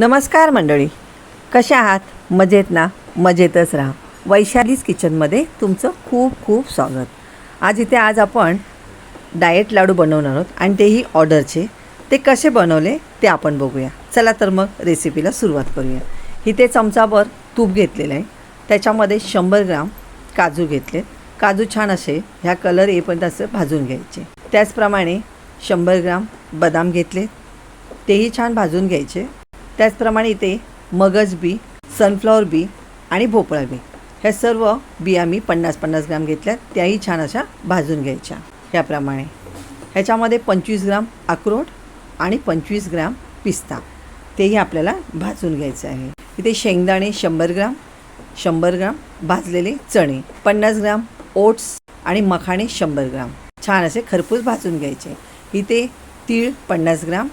नमस्कार मंडळी, कशा आहात? मजेत ना? मजेतच राहा. वैशालीज किचनमध्ये तुमचं खूप खूप स्वागत. आज आपण डाएट लाडू बनवणार आहोत आणि तेही ऑर्डरचे. ते कसे बनवले ते आपण बघूया. चला तर मग रेसिपीला सुरुवात करूया. इथे चमचाभर तूप घेतलेलं आहे. त्याच्यामध्ये 100 ग्राम काजू घेतले. काजू छान असे ह्या कलर येईपर्यंत असे भाजून घ्यायचे. त्याचप्रमाणे 100 ग्राम बदाम घेतले, तेही छान भाजून घ्यायचे. त्याचप्रमाणे इथे मगज बी, सनफ्लॉवर बी आणि भोपळा बी ह्या सर्व बिया मी 50-50 ग्राम घेतल्या. त्याही छान अशा भाजून घ्यायच्या. ह्याप्रमाणे ह्याच्यामध्ये 25 ग्राम अक्रोड आणि 25 ग्राम पिस्ता तेही आपल्याला भाजून घ्यायचं आहे. इथे शेंगदाणे 100 ग्राम, 100 ग्राम भाजलेले चणे, 50 ग्राम ओट्स आणि मखाणे 100 ग्राम छान असे खरपूस भाजून घ्यायचे. इथे तीळ 50 ग्राम,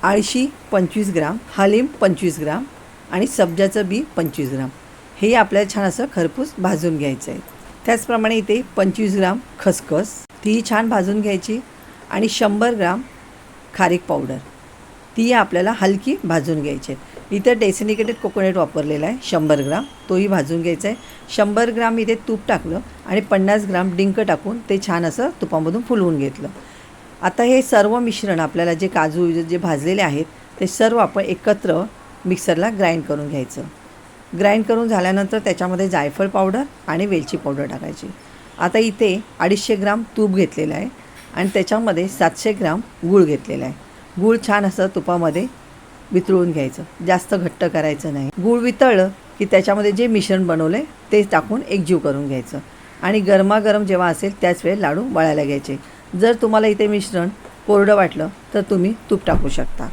आळशी 25 ग्राम, हलीम 25 ग्राम आणि सब्जाचं बी 25 ग्राम हे आपल्याला छान असं खरपूस भाजून घ्यायचं आहे. त्याचप्रमाणे इथे 25 ग्राम खसखस तीही छान भाजून घ्यायची आणि 100 ग्राम खारीक पावडर ती आपल्याला हलकी भाजून घ्यायची आहे. इथं डेसिनिकेटेड कोकोनट वापरलेला आहे 100 ग्राम, तोही भाजून घ्यायचा आहे. 100 ग्राम इथे तूप टाकलं आणि 50 ग्राम डिंक टाकून ते छान असं तुपामधून फुलवून घेतलं. आता हे सर्व मिश्रण आपल्याला जे काजू जे भाजलेले आहेत ते सर्व आपण एकत्र मिक्सरला ग्राइंड करून घ्यायचं. ग्राइंड करून झाल्यानंतर त्याच्यामध्ये जायफळ पावडर आणि वेलची पावडर टाकायची. आता इथे 250 ग्राम तूप घेतलेलं आहे आणि त्याच्यामध्ये 700 ग्राम गूळ घेतलेला आहे. गूळ छान असं तुपामध्ये वितळून घ्यायचं, जास्त घट्ट करायचं नाही. गूळ वितळलं की त्याच्यामध्ये जे मिश्रण बनवले ते टाकून एकजीव करून घ्यायचं आणि गरमागरम जेव्हा असेल त्याच वेळेस लाडू वळायला घ्यायचे. जर तुम्हाला इथे मिश्रण कोरडं वाटलं तर तुम्ही तूप टाकू शकता.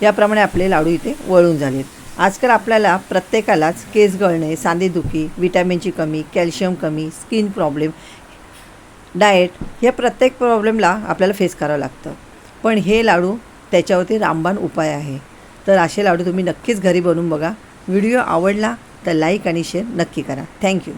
याप्रमाणे आपले लाडू इथे वळून झालेत. आजकाल आपल्याला प्रत्येकालाच केस गळणे, सांधेदुखी, विटॅमिनची कमी, कॅल्शियम कमी, स्किन प्रॉब्लेम, डाएट या प्रत्येक प्रॉब्लेमला आपल्याला फेस करावं लागतं. पण हे लाडू त्याच्यावरती रामबाण उपाय आहे. तर असे लाडू तुम्ही नक्कीच घरी बनवून बघा. व्हिडिओ आवडला तर लाईक आणि शेअर नक्की करा. थँक्यू.